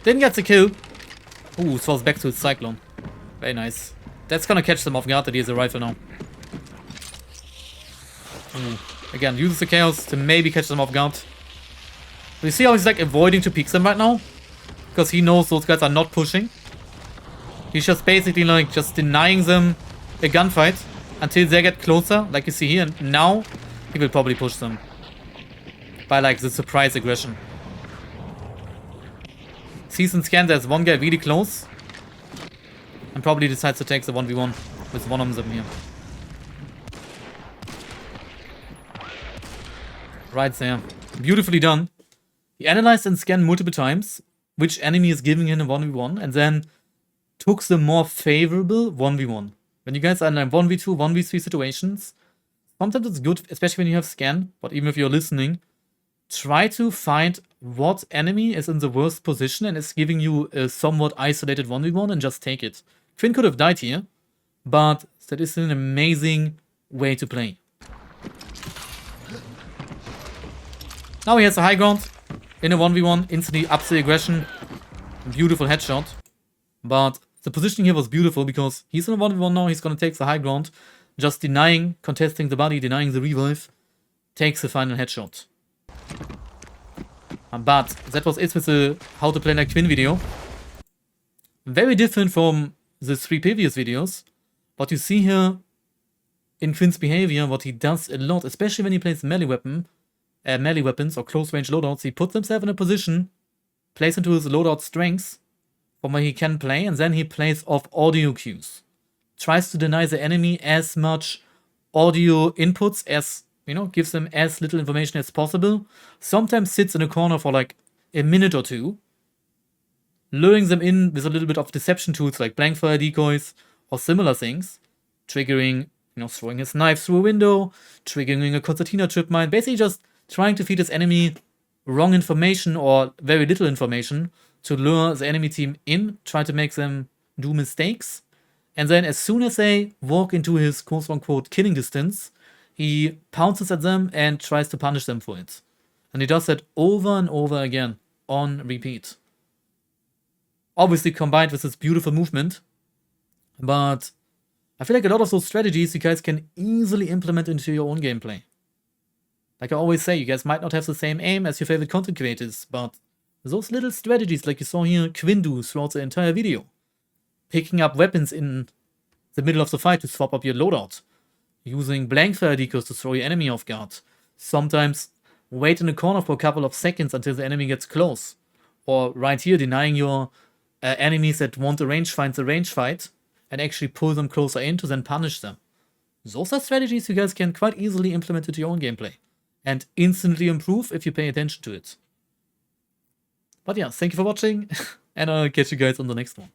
Didn't get the kill. Ooh, falls back to his Cyclone. Very nice. That's gonna catch them off guard that he has a rifle now. Ooh. Again, uses the chaos to maybe catch them off guard. You see how he's like avoiding to peek them right now? Because he knows those guys are not pushing. He's just basically like just denying them a gunfight until they get closer, like you see here. And now he will probably push them by like the surprise aggression. Sees and scan, there's one guy really close. And probably decides to take the 1v1 with one of them here. Right there. Beautifully done. He analyzed and scanned multiple times which enemy is giving him a 1v1 and then took the more favorable 1v1. When you guys are in like 1v2, 1v3 situations, sometimes it's good, especially when you have scan, but even if you're listening, try to find what enemy is in the worst position and is giving you a somewhat isolated 1v1 and just take it. Quin could have died here, but that is an amazing way to play. Now he has a high ground in a 1v1, instantly ups the aggression. Beautiful headshot. But the positioning here was beautiful because he's in a 1v1 now, he's gonna take the high ground, just denying, contesting the body, denying the revive, takes the final headshot. But that was it with the How to Play Like Quin video. Very different from the 3 previous videos. What you see here in Quin's behavior, what he does a lot, especially when he plays melee weapons or close range loadouts, he puts himself in a position, plays into his loadout strengths from where he can play, and then he plays off audio cues. Tries to deny the enemy as much audio inputs as, you know, gives them as little information as possible. Sometimes sits in a corner for like a minute or two, luring them in with a little bit of deception tools like blank fire decoys or similar things, triggering, you know, throwing his knife through a window, triggering a concertina trip mine, basically just trying to feed his enemy wrong information or very little information to lure the enemy team in, try to make them do mistakes. And then as soon as they walk into his quote-unquote killing distance, he pounces at them and tries to punish them for it. And he does that over and over again, on repeat. Obviously combined with this beautiful movement, but I feel like a lot of those strategies you guys can easily implement into your own gameplay. Like I always say, you guys might not have the same aim as your favorite content creators, but those little strategies like you saw here Quin do throughout the entire video. Picking up weapons in the middle of the fight to swap up your loadout. Using blank fire decoys to throw your enemy off guard. Sometimes wait in a corner for a couple of seconds until the enemy gets close. Or right here, denying your enemies that want a range fight the range fight and actually pull them closer in to then punish them. Those are strategies you guys can quite easily implement into your own gameplay and instantly improve if you pay attention to it. But yeah, thank you for watching and I'll catch you guys on the next one.